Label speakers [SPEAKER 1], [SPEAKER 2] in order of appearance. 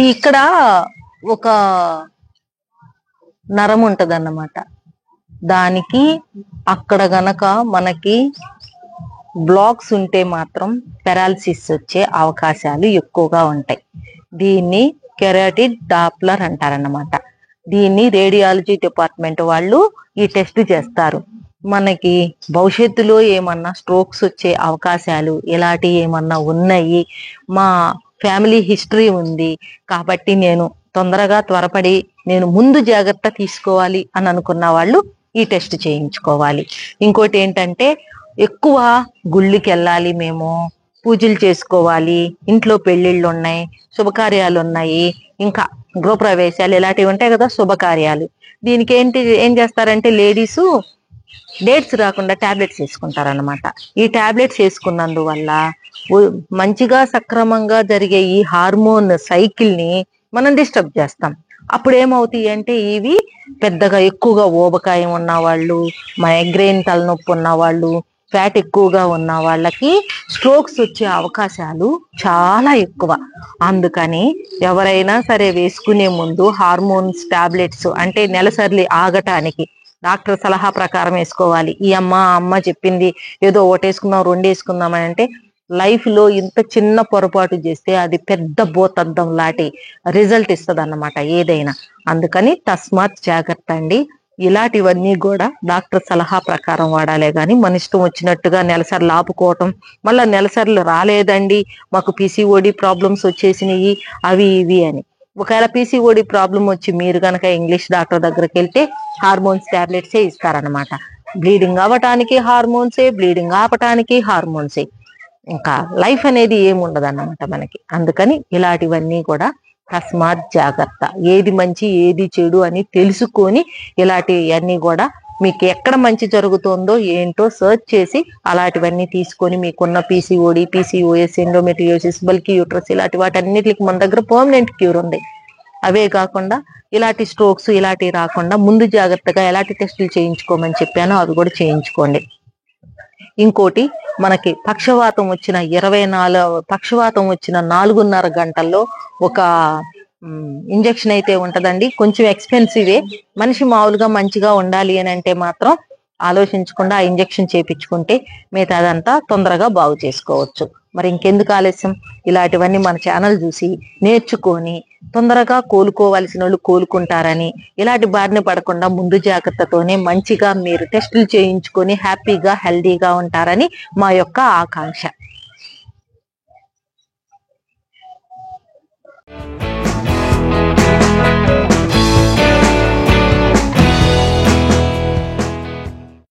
[SPEAKER 1] ఇక్కడ ఒక నరం ఉంటదన్నమాట. దానికి అక్కడ గనక మనకి బ్లాక్స్ ఉంటే మాత్రం పెరాలసిస్ వచ్చే అవకాశాలు ఎక్కువగా ఉంటాయి. దీన్ని కెరాటిడ్ డాప్లర్ అంటారన్నమాట. దీన్ని రేడియాలజీ డిపార్ట్మెంట్ వాళ్ళు ఈ టెస్ట్ చేస్తారు. మనకి భవిష్యత్తులో ఏమన్నా స్ట్రోక్స్ వచ్చే అవకాశాలు ఇలాంటి ఏమన్నా ఉన్నాయి, మా ఫ్యామిలీ హిస్టరీ ఉంది కాబట్టి నేను తొందరగా త్వరపడి నేను ముందు జాగ్రత్త తీసుకోవాలి అని అనుకున్న వాళ్ళు ఈ టెస్ట్ చేయించుకోవాలి. ఇంకోటి ఏంటంటే ఎక్కువ గుళ్ళకి వెళ్ళాలి, మేము పూజలు చేసుకోవాలి, ఇంట్లో పెళ్ళిళ్ళు ఉన్నాయి, శుభకార్యాలు ఉన్నాయి, ఇంకా గృహప్రవేశాలు ఇలాంటివి ఉంటాయి కదా శుభకార్యాలు. దీనికి ఏం చేస్తారంటే లేడీస్ డేట్స్ రాకుండా టాబ్లెట్స్ వేసుకుంటారనమాట. ఈ టాబ్లెట్స్ వేసుకున్నందువల్ల మంచిగా సక్రమంగా జరిగే ఈ హార్మోన్ సైకిల్ ని మనం డిస్టర్బ్ చేస్తాం. అప్పుడు ఏమవుతాయి అంటే ఇవి పెద్దగా ఎక్కువగా ఊబకాయం ఉన్న వాళ్ళు, మైగ్రేన్ తలనొప్పి ఉన్న వాళ్ళు, ఫ్యాట్ ఎక్కువగా ఉన్న వాళ్ళకి స్ట్రోక్స్ వచ్చే అవకాశాలు చాలా ఎక్కువ. అందుకని ఎవరైనా సరే వేసుకునే ముందు హార్మోన్స్ టాబ్లెట్స్ అంటే నెలసరి ఆగటానికి డాక్టర్ సలహా ప్రకారం వేసుకోవాలి. ఈ అమ్మ చెప్పింది ఏదో ఒకటి వేసుకుందాం రెండు వేసుకుందాం అని అంటే లైఫ్ లో ఇంత చిన్న పొరపాటు చేస్తే అది పెద్ద భూతద్దం లాంటి రిజల్ట్ ఇస్తుంది అన్నమాట ఏదైనా. అందుకని తస్మాత్ జాగ్రత్త అండి. ఇలాంటివన్నీ కూడా డాక్టర్ సలహా ప్రకారం వాడాలే గాని మన ఇష్టం వచ్చినట్టుగా నెలసర్లు ఆపుకోవటం, మళ్ళీ నెలసర్లు రాలేదండి మాకు పీసీఓడి ప్రాబ్లమ్స్ వచ్చేసినాయి అవి ఇవి అని. ఒకవేళ పీసీఓడి ప్రాబ్లం వచ్చి మీరు కనుక ఇంగ్లీష్ డాక్టర్ దగ్గరికి వెళ్తే హార్మోన్స్ టాబ్లెట్సే ఇస్తారనమాట. బ్లీడింగ్ అవ్వటానికి హార్మోన్సే, బ్లీడింగ్ ఆపటానికి హార్మోన్సే. ఇంకా లైఫ్ అనేది ఏముండదు అన్నమాట మనకి. అందుకని ఇలాంటివన్నీ కూడా తస్మాత్ జాగ్రత్త, ఏది మంచి ఏది చెడు అని తెలుసుకొని ఇలాంటివన్నీ కూడా మీకు ఎక్కడ మంచి జరుగుతుందో ఏంటో సర్చ్ చేసి అలాంటివన్నీ తీసుకొని మీకున్న PCOD, PCOS, endometriosis, bulky uterus ఇలాంటి వాటన్నిటికి మన దగ్గర పర్మనెంట్ క్యూర్ ఉంది. అవే కాకుండా ఇలాంటి స్ట్రోక్స్ ఇలాంటివి రాకుండా ముందు జాగ్రత్తగా ఎలాంటి టెస్టులు చేయించుకోమని చెప్పానో అవి కూడా చేయించుకోండి. ఇంకోటి మనకి పక్షవాతం వచ్చిన 4.5 గంటల్లో ఒక ఇంజెక్షన్ అయితే ఉంటదండి. కొంచెం ఎక్స్పెన్సివే. మనిషి మామూలుగా మంచిగా ఉండాలి అని అంటే మాత్రం ఆలోచించకుండా ఆ ఇంజెక్షన్ చేయించుకుంటే మిగతాదంతా తొందరగా బాగు చేసుకోవచ్చు. మరి ఇంకెందుకు ఆలస్యం, ఇలాంటివన్నీ మన ఛానల్ చూసి నేర్చుకొని తొందరగా కోలుకోవాల్సిన వాళ్ళు కోలుకుంటారని, ఇలాంటి బారిన పడకుండా ముందు జాగ్రత్తతోనే మంచిగా మీరు టెస్టులు చేయించుకొని హ్యాపీగా హెల్దీగా ఉంటారని మా యొక్క ఆకాంక్ష.